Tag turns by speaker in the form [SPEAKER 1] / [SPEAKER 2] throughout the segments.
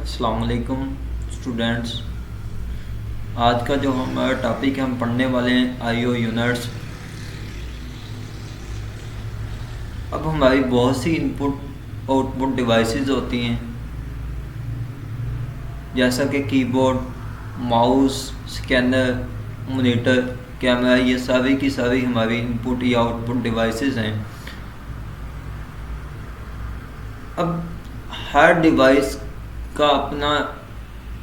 [SPEAKER 1] अस्सलाम वालेकुम स्टूडेंट्स। आज का जो हमारा टॉपिक है हम पढ़ने वाले हैं आईओ यूनिट्स। अब हमारी बहुत सी इनपुट आउटपुट डिवाइसेस होती हैं, जैसा कि keyboard, mouse, scanner, monitor, camera. ये सभी की सभी हमारी इनपुट या आउटपुट डिवाइसेस हैं। अब हर डिवाइस का अपना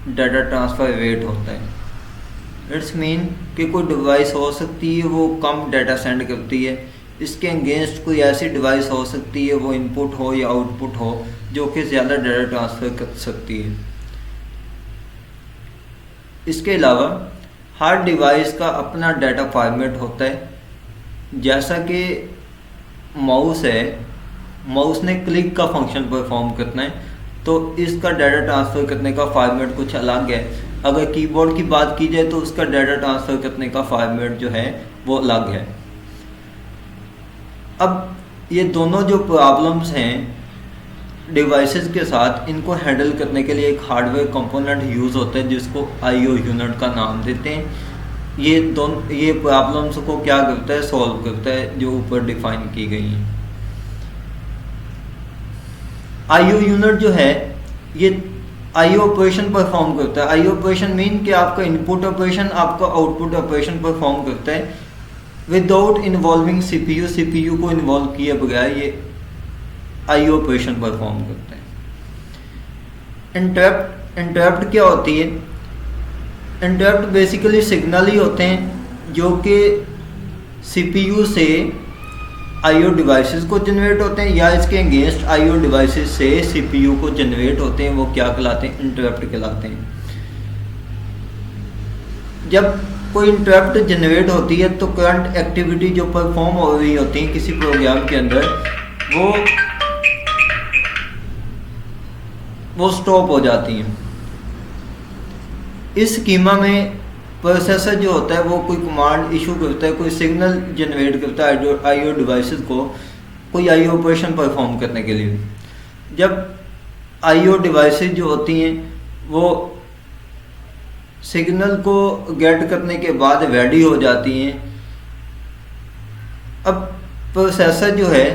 [SPEAKER 1] डाटा ट्रांसफ़र रेट होता है। इट्स मीन कि कोई डिवाइस हो सकती है वो कम डाटा सेंड करती है, इसके अगेंस्ट कोई ऐसी डिवाइस हो सकती है वो इनपुट हो या आउटपुट हो जो कि ज़्यादा डाटा ट्रांसफ़र कर सकती है। इसके अलावा हर डिवाइस का अपना डाटा फॉर्मेट होता है। जैसा कि माउस है, माउस ने क्लिक का फंक्शन परफॉर्म करना है, तो इसका डाटा ट्रांसफ़र करने का फॉर्मेट कुछ अलग है। अगर कीबोर्ड की बात की जाए तो उसका डाटा ट्रांसफ़र करने का फॉर्मेट जो है वो अलग है। अब ये दोनों जो प्रॉब्लम्स हैं डिवाइसेस के साथ, इनको हैंडल करने के लिए एक हार्डवेयर कंपोनेंट यूज़ होता है जिसको आईओ यूनिट का नाम देते हैं। ये प्रॉब्लम्स को क्या करता है, सॉल्व करता है, जो ऊपर डिफाइन की गई हैं। आईओ यूनिट जो है ये आईओ ऑपरेशन परफॉर्म करता है। आईओ ऑपरेशन मीन कि आपका इनपुट ऑपरेशन आपका आउटपुट ऑपरेशन परफॉर्म करता है विदाउट इन्वॉल्विंग सीपीयू। सीपीयू को इन्वॉल्व किए बगैर ये आईओ ऑपरेशन परफॉर्म करता है। इंटरप्ट क्या होती है? इंटरप्ट बेसिकली सिग्नल ही होते हैं जो कि सीपीयू से आईओ डिवाइसेस को जनरेट होते हैं या इसके अगेंस्ट आईओ डिवाइसेस से सीपीयू को जनरेट होते हैं। वो क्या कहलाते हैं? इंटरप्ट कहलाते हैं। जब कोई इंटरप्ट जनरेट होती है तो करंट एक्टिविटी जो परफॉर्म हो रही होती है किसी प्रोग्राम के अंदर वो स्टॉप हो जाती हैं। इस स्कीमा में प्रोसेसर जो होता है वो कोई कमांड इशू करता है, कोई सिग्नल जनरेट करता है आईओ डिवाइसेस को कोई आईओ ऑपरेशन परफॉर्म करने के लिए। जब आईओ डिवाइसेस जो होती हैं वो सिग्नल को गेट करने के बाद रेडी हो जाती हैं, अब प्रोसेसर जो है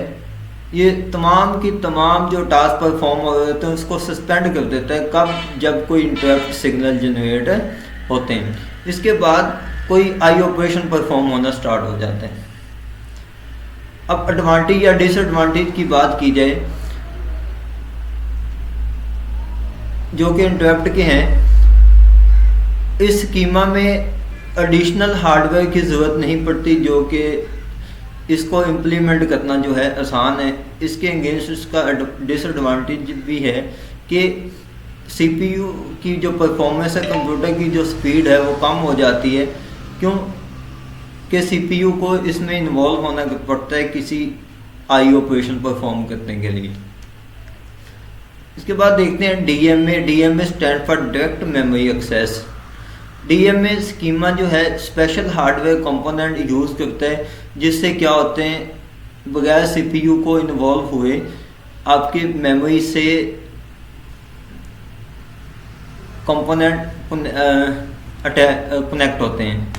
[SPEAKER 1] ये तमाम की तमाम जो टास्क परफॉर्म हो रहे होते हैं उसको सस्पेंड कर देता है। कब? जब कोई इंटरप्ट सिग्नल जनरेट होते हैं। इसके बाद कोई आई ऑपरेशन परफॉर्म होना स्टार्ट हो जाता है। अब एडवांटेज या डिसएडवांटेज की बात की जाए जो कि इंटरप्ट के हैं, इस स्कीमा में एडिशनल हार्डवेयर की ज़रूरत नहीं पड़ती जो कि इसको इम्प्लीमेंट करना जो है आसान है। इसके अगेंस्ट इसका डिसएडवांटेज भी है कि सीपीयू की जो परफॉर्मेंस है, कंप्यूटर की जो स्पीड है वो कम हो जाती है, क्यों कि सीपीयू को इसमें इन्वॉल्व होना पड़ता है किसी आई ऑपरेशन परफॉर्म करने के लिए। इसके बाद देखते हैं DMA. DMA stand for direct memory access. DMA schema जो है स्पेशल हार्डवेयर कंपोनेंट यूज़ करता है जिससे क्या होते हैं, बगैर सीपीयू को इन्वॉल्व हुए आपके मेमोरी से कंपोनेंट कनेक्ट होते हैं।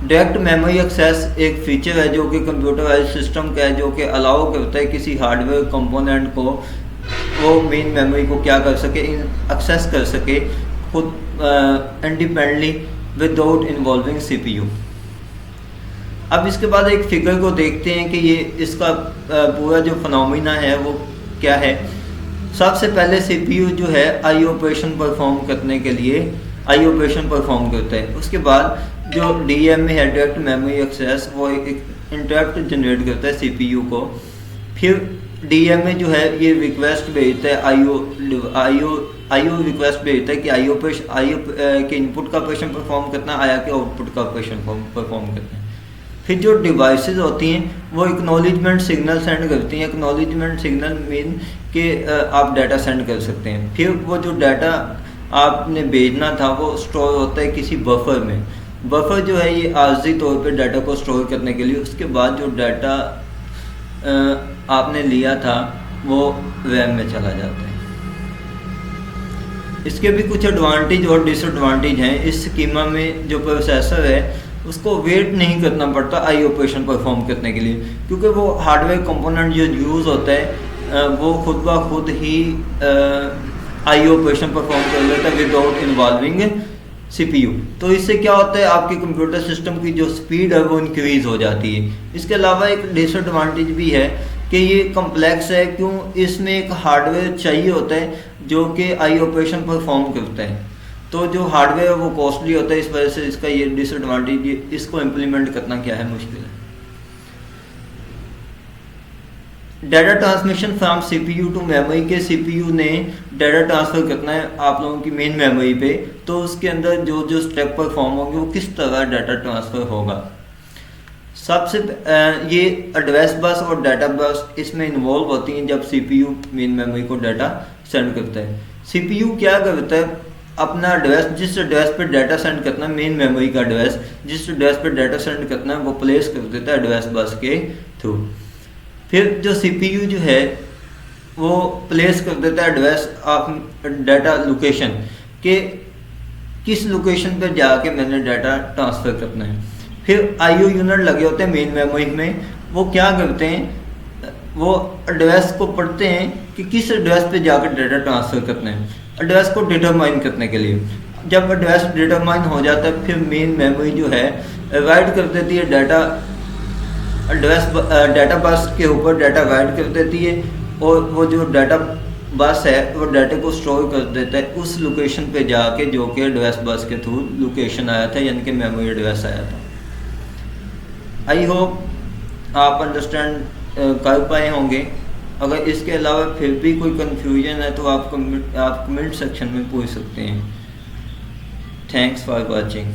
[SPEAKER 1] डायरेक्ट मेमोरी एक्सेस एक फीचर है जो कि कंप्यूटराइज्ड सिस्टम का है, जो कि अलाउ करता है किसी हार्डवेयर कंपोनेंट को वो मेन मेमोरी को क्या कर सके, एक्सेस कर सके खुद इंडिपेंडेंटली विदाउट इन्वॉल्विंग सीपीयू। अब इसके बाद एक फिगर को देखते हैं कि ये इसका पूरा जो फिनोमिना है वो क्या है। सबसे पहले सीपीयू जो है आई ऑपरेशन परफॉर्म करने के लिए आई ऑपरेशन परफॉर्म करता है। उसके बाद जो डीएमए है डायरेक्ट मेमोरी एक्सेस, वो एक इंटरप्ट जनरेट करता है सीपीयू को। फिर डीएमए जो है ये रिक्वेस्ट भेजता है आईओ रिक्वेस्ट भेजता है कि आईओ के इनपुट का ऑपरेशन परफॉर्म करना, आया के आउटपुट का ऑपरेशन परफॉर्म करना है। फिर जो डिवाइसेस होती हैं वो एक्नॉलेजमेंट सिग्नल सेंड करती हैं। एक्नॉलेजमेंट सिग्नल मीन कि आप डाटा सेंड कर सकते हैं। फिर वो जो डाटा आपने भेजना था वो स्टोर होता है किसी बफर में। बफर जो है ये आर्जी तौर पे डाटा को स्टोर करने के लिए, उसके बाद जो डाटा आपने लिया था वो रैम में चला जाता है। इसके भी कुछ एडवांटेज और डिसएडवांटेज हैं। इस स्कीमा में जो प्रोसेसर है उसको वेट नहीं करना पड़ता आई ऑपरेशन परफॉर्म करने के लिए, क्योंकि वो हार्डवेयर कंपोनेंट जो यूज़ होता है वो खुद ब खुद ही आई ऑपरेशन परफॉर्म कर लेता है विदाउट इन्वॉल्विंग CPU। तो इससे क्या होता है, आपके कंप्यूटर सिस्टम की जो स्पीड है वो इंक्रीज़ हो जाती है। इसके अलावा एक डिसएडवांटेज भी है कि ये कम्प्लेक्स है, क्यों, इसमें एक हार्डवेयर चाहिए होता है जो कि आई ऑपरेशन परफॉर्म करता है। तो जो हार्डवेयर है वो कॉस्टली होता है, इस वजह से इसका ये डिसएडवांटेज, इसको इम्प्लीमेंट करना क्या है, मुश्किल है। Data transmission from CPU to memory के CPU ने डाटा ट्रांसफ़र करना है आप लोगों की मेन मेमोरी पे, तो उसके अंदर जो जो स्टेप परफॉर्म होंगे वो किस तरह डाटा ट्रांसफ़र होगा। सबसे ये एड्रेस बस और डाटा बस इसमें इन्वॉल्व होती हैं जब CPU मेन मेमोरी को डाटा सेंड करता है। CPU क्या करता है, अपना एड्रेस, जिस एड्रेस पे डाटा सेंड करना है, मेन मेमोरी का एड्रेस जिस एड्रेस पे डाटा सेंड करना है वो प्लेस कर देता है एड्रेस बस के थ्रू। फिर जो CPU जो है वो प्लेस कर देता है एड्रेस ऑफ डाटा लोकेशन के किस लोकेशन पर जाके मैंने डाटा ट्रांसफ़र करना है। फिर IO यूनिट लगे होते हैं मेन मेमोरी में, वो क्या करते हैं, वो एड्रेस को पढ़ते हैं कि किस एड्रेस पे जाकर डाटा ट्रांसफ़र करना है, एड्रेस को डिटरमाइन करने के लिए। जब एड्रेस डिटरमाइन हो जाता है फिर मेन मेमोरी जो है राइट कर देती है डाटा एड्रेस डाटा बस के ऊपर डाटा राइट कर देती है, और वो जो डाटा बस है वो डाटा को स्टोर कर देता है उस लोकेशन पे जाके जो कि एड्रेस बस के थ्रू लोकेशन आया था, यानी कि मेमोरी एड्रेस आया था। आई होप आप अंडरस्टैंड कर पाए होंगे। अगर इसके अलावा फिर भी कोई कन्फ्यूजन है तो आप कमेंट सेक्शन में पूछ सकते हैं। Thanks for watching.